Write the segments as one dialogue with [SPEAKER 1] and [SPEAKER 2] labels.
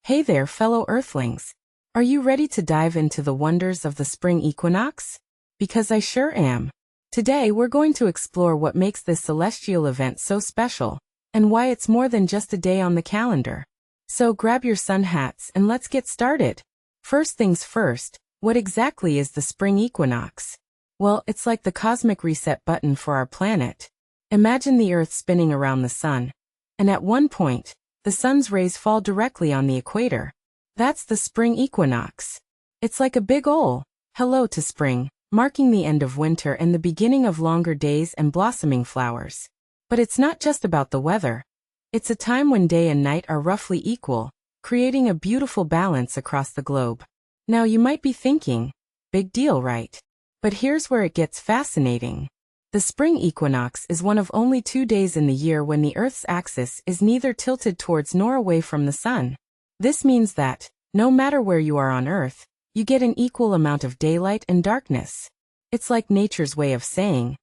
[SPEAKER 1] Hey there, fellow Earthlings. Are you ready to dive into the wonders of the spring equinox? Because I sure am. Today we're going to explore what makes this celestial event so special, and why it's more than just a day on the calendar. So grab your sun hats and let's get started. First things first, what exactly is the spring equinox? Well, it's like the cosmic reset button for our planet. Imagine the Earth spinning around the sun, and at one point, the sun's rays fall directly on the equator. That's the spring equinox. It's like a big ol' hello to spring, marking the end of winter and the beginning of longer days and blossoming flowers. But it's not just about the weather. It's a time when day and night are roughly equal, creating a beautiful balance across the globe. Now you might be thinking, big deal, right? But here's where it gets fascinating. The spring equinox is one of only 2 days in the year when the Earth's axis is neither tilted towards nor away from the sun. This means that, no matter where you are on Earth, you get an equal amount of daylight and darkness. It's like nature's way of saying,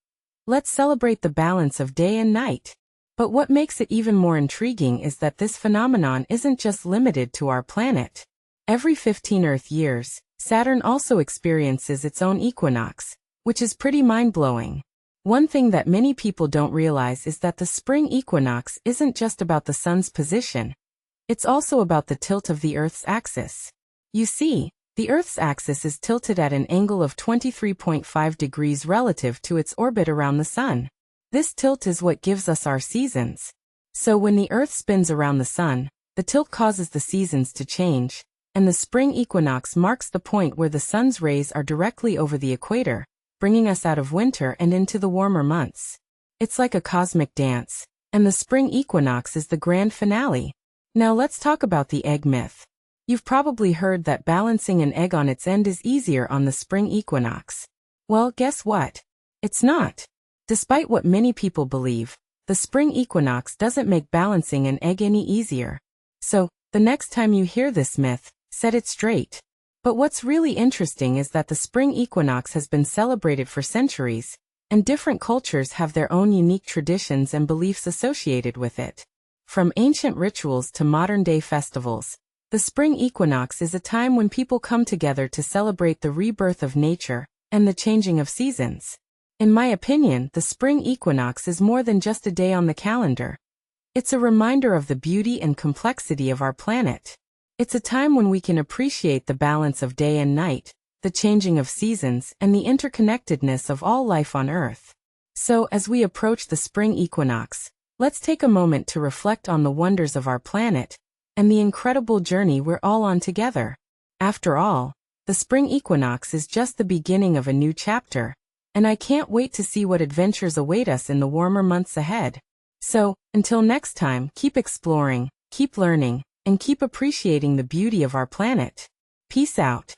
[SPEAKER 1] let's celebrate the balance of day and night. But what makes it even more intriguing is that this phenomenon isn't just limited to our planet. Every 15 Earth years, Saturn also experiences its own equinox, which is pretty mind-blowing. One thing that many people don't realize is that the spring equinox isn't just about the sun's position. It's also about the tilt of the Earth's axis. You see, the Earth's axis is tilted at an angle of 23.5 degrees relative to its orbit around the sun. This tilt is what gives us our seasons. So when the Earth spins around the sun, the tilt causes the seasons to change, and the spring equinox marks the point where the sun's rays are directly over the equator, bringing us out of winter and into the warmer months. It's like a cosmic dance, and the spring equinox is the grand finale. Now let's talk about the egg myth. You've probably heard that balancing an egg on its end is easier on the spring equinox. Well, guess what? It's not. Despite what many people believe, the spring equinox doesn't make balancing an egg any easier. So, the next time you hear this myth, set it straight. But what's really interesting is that the spring equinox has been celebrated for centuries, and different cultures have their own unique traditions and beliefs associated with it. From ancient rituals to modern-day festivals, the spring equinox is a time when people come together to celebrate the rebirth of nature and the changing of seasons. In my opinion, the spring equinox is more than just a day on the calendar. It's a reminder of the beauty and complexity of our planet. It's a time when we can appreciate the balance of day and night, the changing of seasons, and the interconnectedness of all life on Earth. So, as we approach the spring equinox, let's take a moment to reflect on the wonders of our planet and the incredible journey we're all on together. After all, the spring equinox is just the beginning of a new chapter, and I can't wait to see what adventures await us in the warmer months ahead. So, until next time, keep exploring, keep learning, and keep appreciating the beauty of our planet. Peace out.